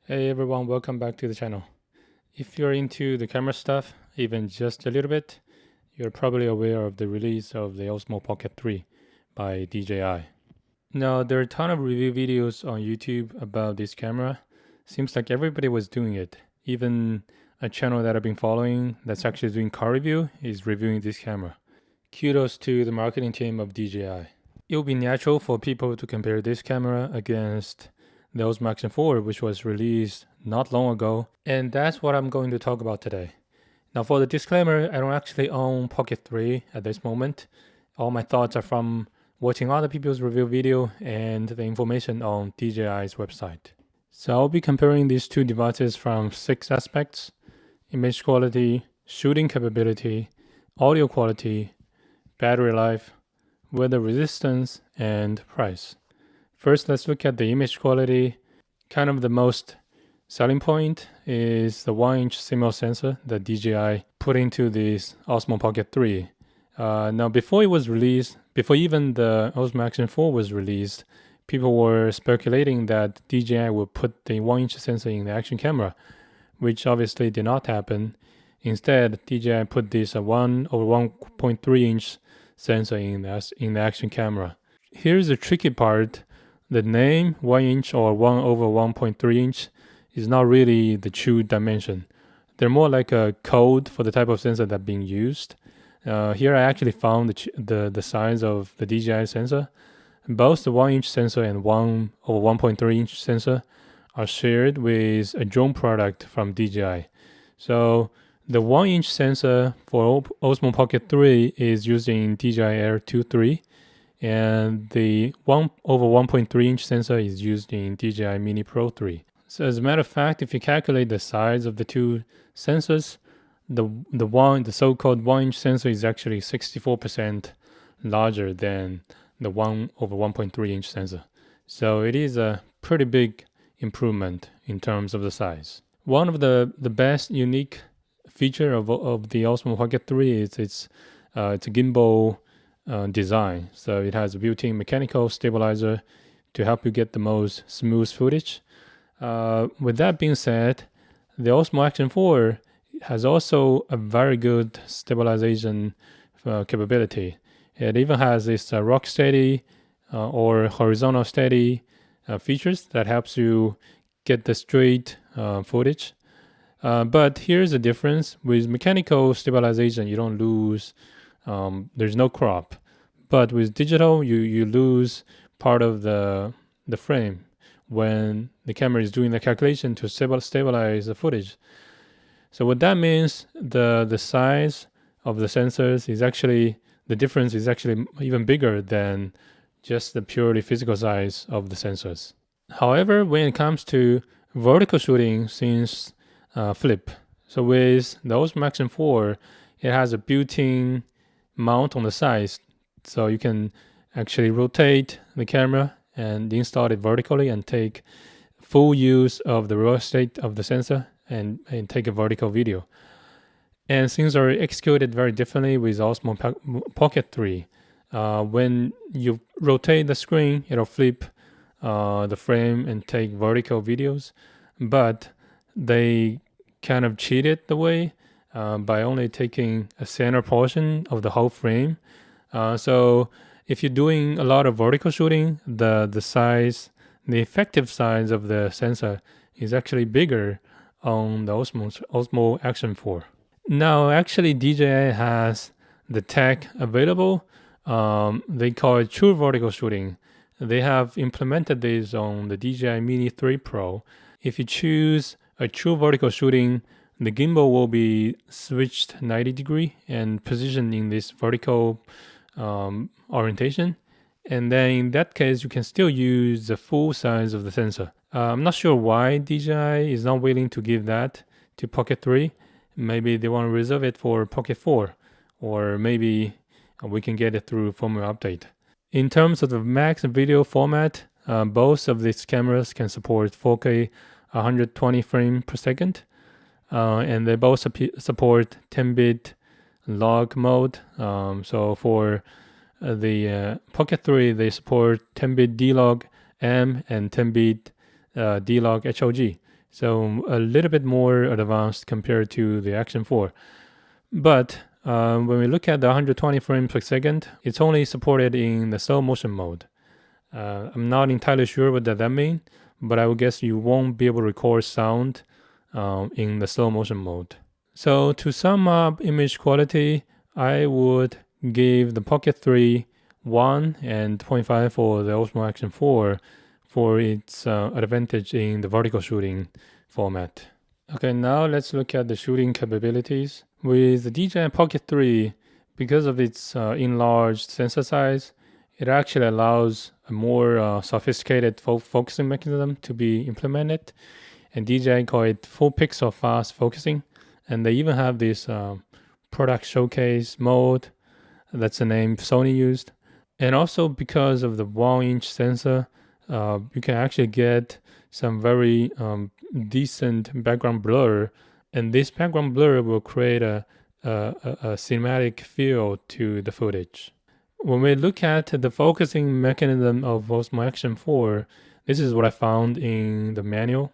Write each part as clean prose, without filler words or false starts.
Hey everyone, welcome back to the channel. If you're into the camera stuff, even just a little bit, you're probably aware of the release of the OSMO Pocket 3 by DJI. Now, there are a ton of review videos on YouTube about this camera. Seems like everybody was doing it. Even a channel that I've been following that's actually doing car review is reviewing this camera. Kudos to the marketing team of DJI. It will be natural for people to compare this camera against the OSMO Action 4, which was released not long ago, and that's what I'm going to talk about today. Now, for the disclaimer, I don't actually own Pocket 3 at this moment. All my thoughts are from watching other people's review video and the information on DJI's website. So I'll be comparing these two devices from 6 aspects: image quality, shooting capability, audio quality, battery life, weather resistance, and price. First, let's look at the image quality. Kind of the most selling point is the 1-inch CMOS sensor that DJI put into this OSMO Pocket 3. Now, before it was released, before even the OSMO Action 4 was released, people were speculating that DJI would put the 1-inch sensor in the action camera, which obviously did not happen. Instead, DJI put this 1 over 1.3 inch sensor in the action camera. Here's the tricky part. The name 1 inch or 1 over 1.3 inch is not really the true dimension. They're more like a code for the type of sensor that's being used. Here I actually found the size of the DJI sensor. Both the 1 inch sensor and 1 over 1.3 inch sensor are shared with a drone product from DJI. So the 1 inch sensor for OSMO Pocket 3 is using DJI Air 2.3, and the 1 over 1.3 inch sensor is used in DJI Mini Pro 3. So as a matter of fact, if you calculate the size of the two sensors, the so-called 1 inch sensor is actually 64% larger than the 1 over 1.3 inch sensor. So it is a pretty big improvement in terms of the size. One of the best unique feature of the OSMO Pocket 3 is it's a gimbal design. So it has a built-in mechanical stabilizer to help you get the most smooth footage. With that being said, the OSMO Action 4 has also a very good stabilization capability. It even has this rock steady or horizontal steady features that helps you get the straight footage. But here's the difference. With mechanical stabilization, you don't lose, there's no crop. But with digital, you lose part of the frame when the camera is doing the calculation to stabilize the footage. So what that means, the size of the sensors is actually, the difference is actually even bigger than just the purely physical size of the sensors. However, when it comes to vertical shooting, things flip. So with the OSMO Action 4, it has a built-in mount on the sides, so you can actually rotate the camera and install it vertically and take full use of the real estate of the sensor and take a vertical video. And things are executed very differently with OSMO Pocket 3. When you rotate the screen, it'll flip the frame and take vertical videos, but they kind of cheated the way by only taking a center portion of the whole frame. So if you're doing a lot of vertical shooting, the effective size of the sensor is actually bigger on the OSMO Action 4. Now, actually, DJI has the tech available. They call it true vertical shooting. They have implemented this on the DJI Mini 3 Pro. If you choose a true vertical shooting, the gimbal will be switched 90 degree and positioned in this vertical orientation. And then in that case, you can still use the full size of the sensor. I'm not sure why DJI is not willing to give that to Pocket 3. Maybe they want to reserve it for Pocket 4, or maybe we can get it through firmware update. In terms of the max video format, both of these cameras can support 4K 120 frames per second, and they both support 10-bit log mode. So for the Pocket 3, they support 10-bit D-Log M and 10-bit D-Log HOG. So a little bit more advanced compared to the Action 4. But when we look at the 120 frames per second, it's only supported in the slow motion mode. I'm not entirely sure what that means, but I would guess you won't be able to record sound in the slow motion mode. So to sum up image quality, I would give the Pocket 3 1 and 0.5 for the OSMO Action 4 for its advantage in the vertical shooting format. Okay, now let's look at the shooting capabilities. With the DJI Pocket 3, because of its enlarged sensor size, it actually allows a more sophisticated focusing mechanism to be implemented. And DJI call it full pixel fast focusing. And they even have this product showcase mode. That's the name Sony used. And also because of the 1-inch sensor, you can actually get some very decent background blur. And this background blur will create a cinematic feel to the footage. When we look at the focusing mechanism of OSMO Action 4, this is what I found in the manual.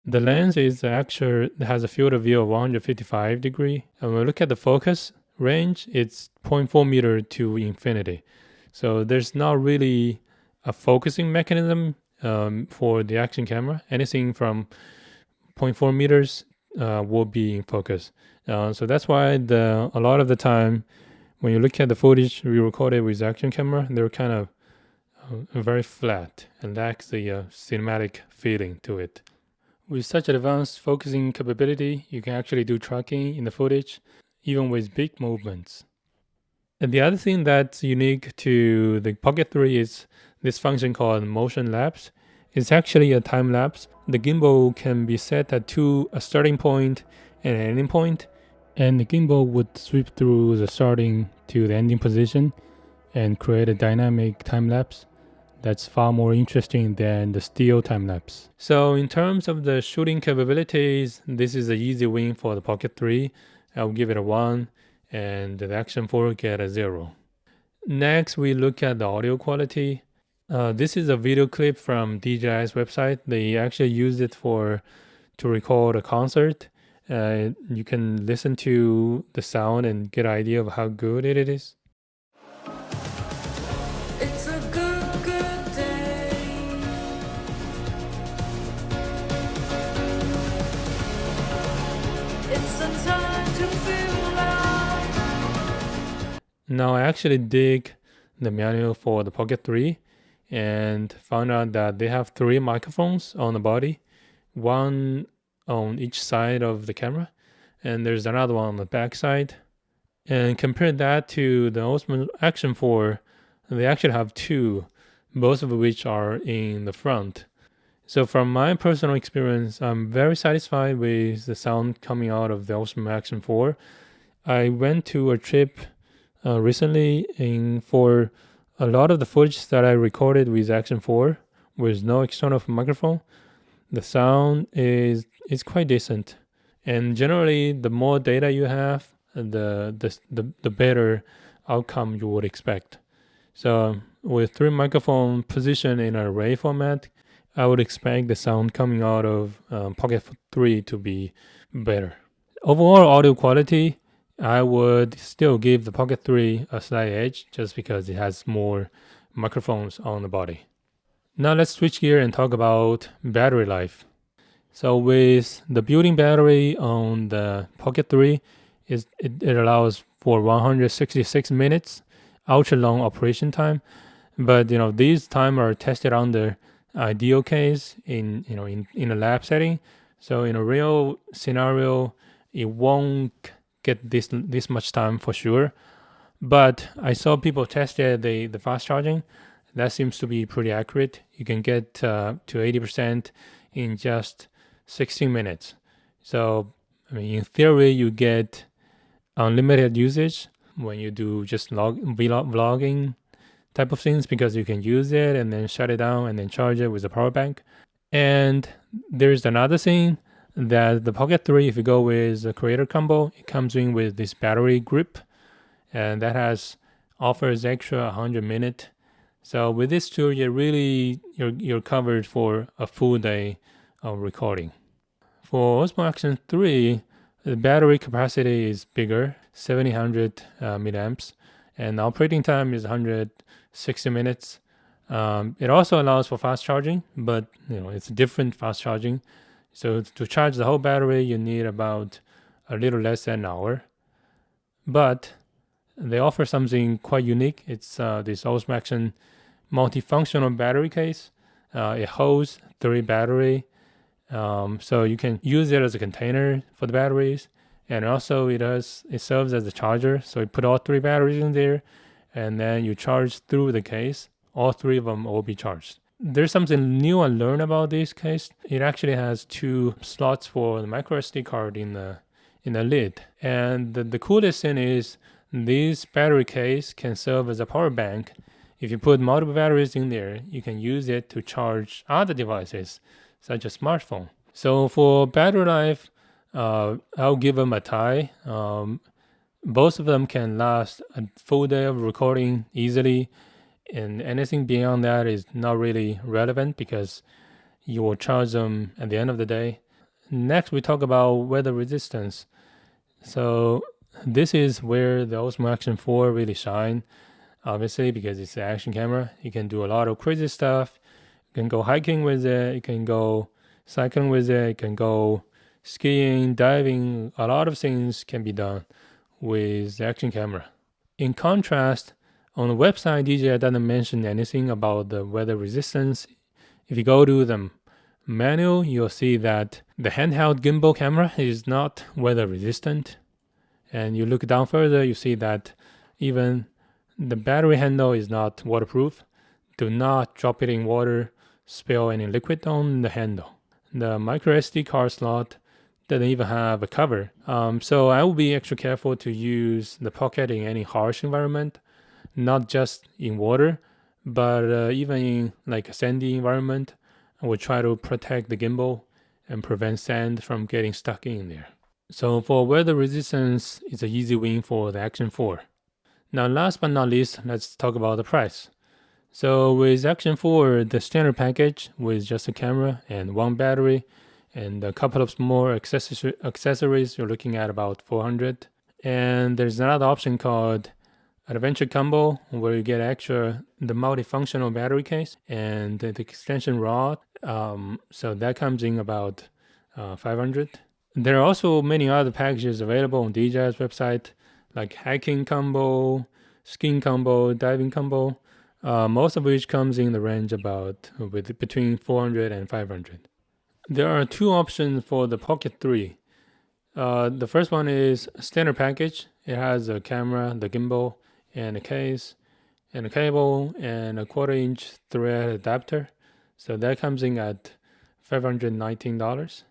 The lens is actually has a field of view of 155 degree. And when we look at the focus range, it's 0.4 meter to infinity. So there's not really a focusing mechanism for the action camera. Anything from 0.4 meters will be in focus. So that's why a lot of the time when you look at the footage we recorded with action camera, they're kind of very flat and lacks the cinematic feeling to it. With such advanced focusing capability, you can actually do tracking in the footage, even with big movements. And the other thing that's unique to the Pocket 3 is this function called motion lapse. It's actually a time lapse. The gimbal can be set to a starting point and an ending point, and the gimbal would sweep through the starting to the ending position and create a dynamic time lapse. That's far more interesting than the still time lapse. So in terms of the shooting capabilities, this is an easy win for the Pocket 3. I'll give it a 1, and the Action 4 get a 0. Next, we look at the audio quality. This is a video clip from DJI's website. They actually used it to record a concert. You can listen to the sound and get an idea of how good it is. It's a good day. It's a time to feel alive. Now I actually dig the manual for the Pocket 3 and found out that they have 3 microphones on the body, one on each side of the camera, and there's another one on the back side. And compare that to the OSMO Action 4, they actually have 2, both of which are in the front. So from my personal experience, I'm very satisfied with the sound coming out of the OSMO Action 4. I went to a trip recently for a lot of the footage that I recorded with Action 4 with no external microphone. The sound is quite decent, and generally the more data you have, the better outcome you would expect. So with 3 microphones positioned in an array format, I would expect the sound coming out of Pocket 3 to be better. Overall audio quality, I would still give the Pocket 3 a slight edge just because it has more microphones on the body. Now let's switch gear and talk about battery life. So with the built-in battery on the Pocket 3, it allows for 166 minutes ultra long operation time. But these time are tested under ideal case in a lab setting. So in a real scenario, it won't get this much time for sure. But I saw people tested the fast charging. That seems to be pretty accurate. You can get to 80% in just 16 minutes. So in theory, you get unlimited usage when you do just vlogging type of things, because you can use it and then shut it down and then charge it with a power bank. And there's another thing that the Pocket 3, if you go with the creator combo, it comes in with this battery grip, and that offers extra 100 minutes. So with this tool, you're covered for a full day of recording. For OSMO Action 3, the battery capacity is bigger, 1700 milliamps, and the operating time is 160 minutes. It also allows for fast charging, but it's different fast charging. So to charge the whole battery, you need about a little less than an hour. But they offer something quite unique. It's this OSMO Action multifunctional battery case. It holds 3 battery, so you can use it as a container for the batteries, and also it serves as a charger. So you put all 3 batteries in there, and then you charge through the case. All 3 of them will be charged. There's something new I learned about this case. It actually has 2 slots for the micro SD card in the lid, and the coolest thing is this battery case can serve as a power bank. If you put multiple batteries in there, you can use it to charge other devices, such as smartphone. So for battery life, I'll give them a tie. Both of them can last a full day of recording easily, and anything beyond that is not really relevant because you will charge them at the end of the day. Next, we talk about weather resistance. So this is where the OSMO Action 4 really shine. Obviously, because it's an action camera, you can do a lot of crazy stuff. You can go hiking with it, you can go cycling with it, you can go skiing, diving. A lot of things can be done with the action camera. In contrast, on the website, DJI doesn't mention anything about the weather resistance. If you go to the manual, you'll see that the handheld gimbal camera is not weather resistant. And you look down further, you see that even the battery handle is not waterproof. Do not drop it in water, spill any liquid on the handle. The micro SD card slot doesn't even have a cover. So I will be extra careful to use the Pocket in any harsh environment, not just in water, but even in like a sandy environment. I will try to protect the gimbal and prevent sand from getting stuck in there. So for weather resistance, it's an easy win for the Action 4. Now, last but not least, let's talk about the price. So with Action 4, the standard package with just a camera and 1 battery and a couple of more accessories, you're looking at about $400. And there's another option called Adventure Combo, where you get the multifunctional battery case and the extension rod. So that comes in about $500. There are also many other packages available on DJI's website, like hiking combo, skiing combo, diving combo, most of which comes in the range between $400 and $500. There are 2 options for the Pocket 3. The first one is standard package. It has a camera, the gimbal, and a case, and a cable, and a 1/4-inch thread adapter. So that comes in at $519.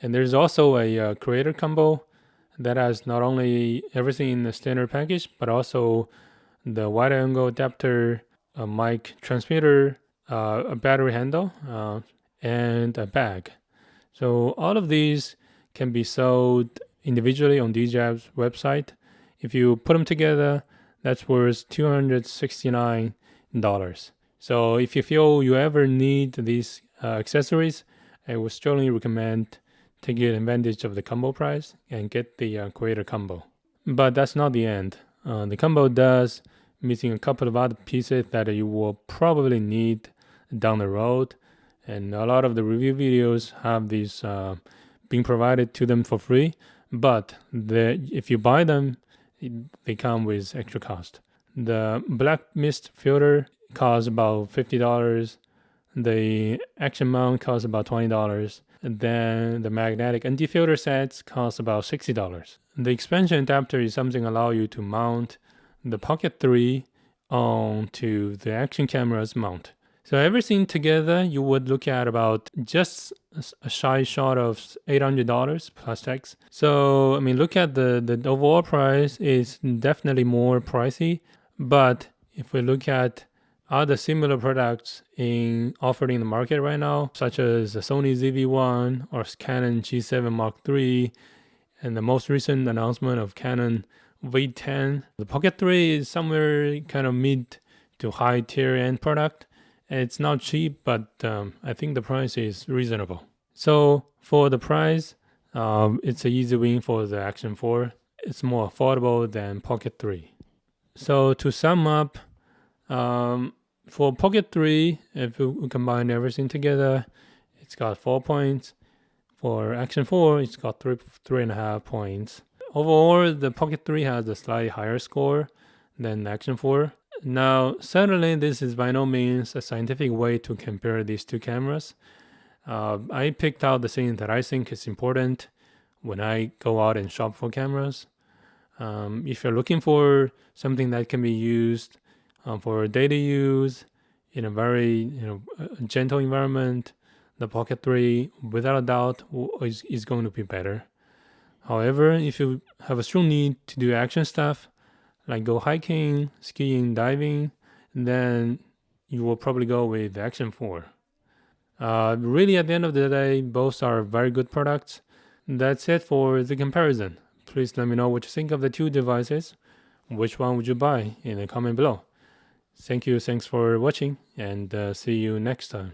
And there's also a creator combo that has not only everything in the standard package, but also the wide angle adapter, a mic transmitter, a battery handle, and a bag. So all of these can be sold individually on DJI's website. If you put them together, that's worth $269. So if you feel you ever need these accessories, I would strongly recommend taking advantage of the combo price and get the creator combo. But that's not the end. The combo does missing a couple of other pieces that you will probably need down the road, and a lot of the review videos have these being provided to them for free, but if you buy them, they come with extra cost. The black mist filter costs about $50. The action mount costs about $20. And then the magnetic anti-filter sets cost about $60. The expansion adapter is something allow you to mount the Pocket 3 onto the action camera's mount. So everything together, you would look at about just a shy short of $800 plus tax. So, look at the overall price is definitely more pricey. But if we look at other similar products offered in the market right now, such as the Sony ZV-1 or Canon G7 Mark III, and the most recent announcement of Canon V10, the Pocket 3 is somewhere kind of mid to high tier end product. It's not cheap, but I think the price is reasonable. So for the price, it's an easy win for the Action 4. It's more affordable than Pocket 3. So to sum up, for Pocket 3, if you combine everything together, it's got 4 points. For Action 4, it's got 3.5 points. Overall, the Pocket 3 has a slightly higher score than Action 4. Now, certainly this is by no means a scientific way to compare these two cameras. I picked out the things that I think is important when I go out and shop for cameras. If you're looking for something that can be used for daily use in a very gentle environment, the Pocket 3 without a doubt is going to be better. However, if you have a strong need to do action stuff like go hiking, skiing, diving, then you will probably go with the Action 4. Really, at the end of the day, both are very good products. That's it for the comparison. Please let me know what you think of the two devices. Which one would you buy in the comment below? Thanks for watching, and see you next time.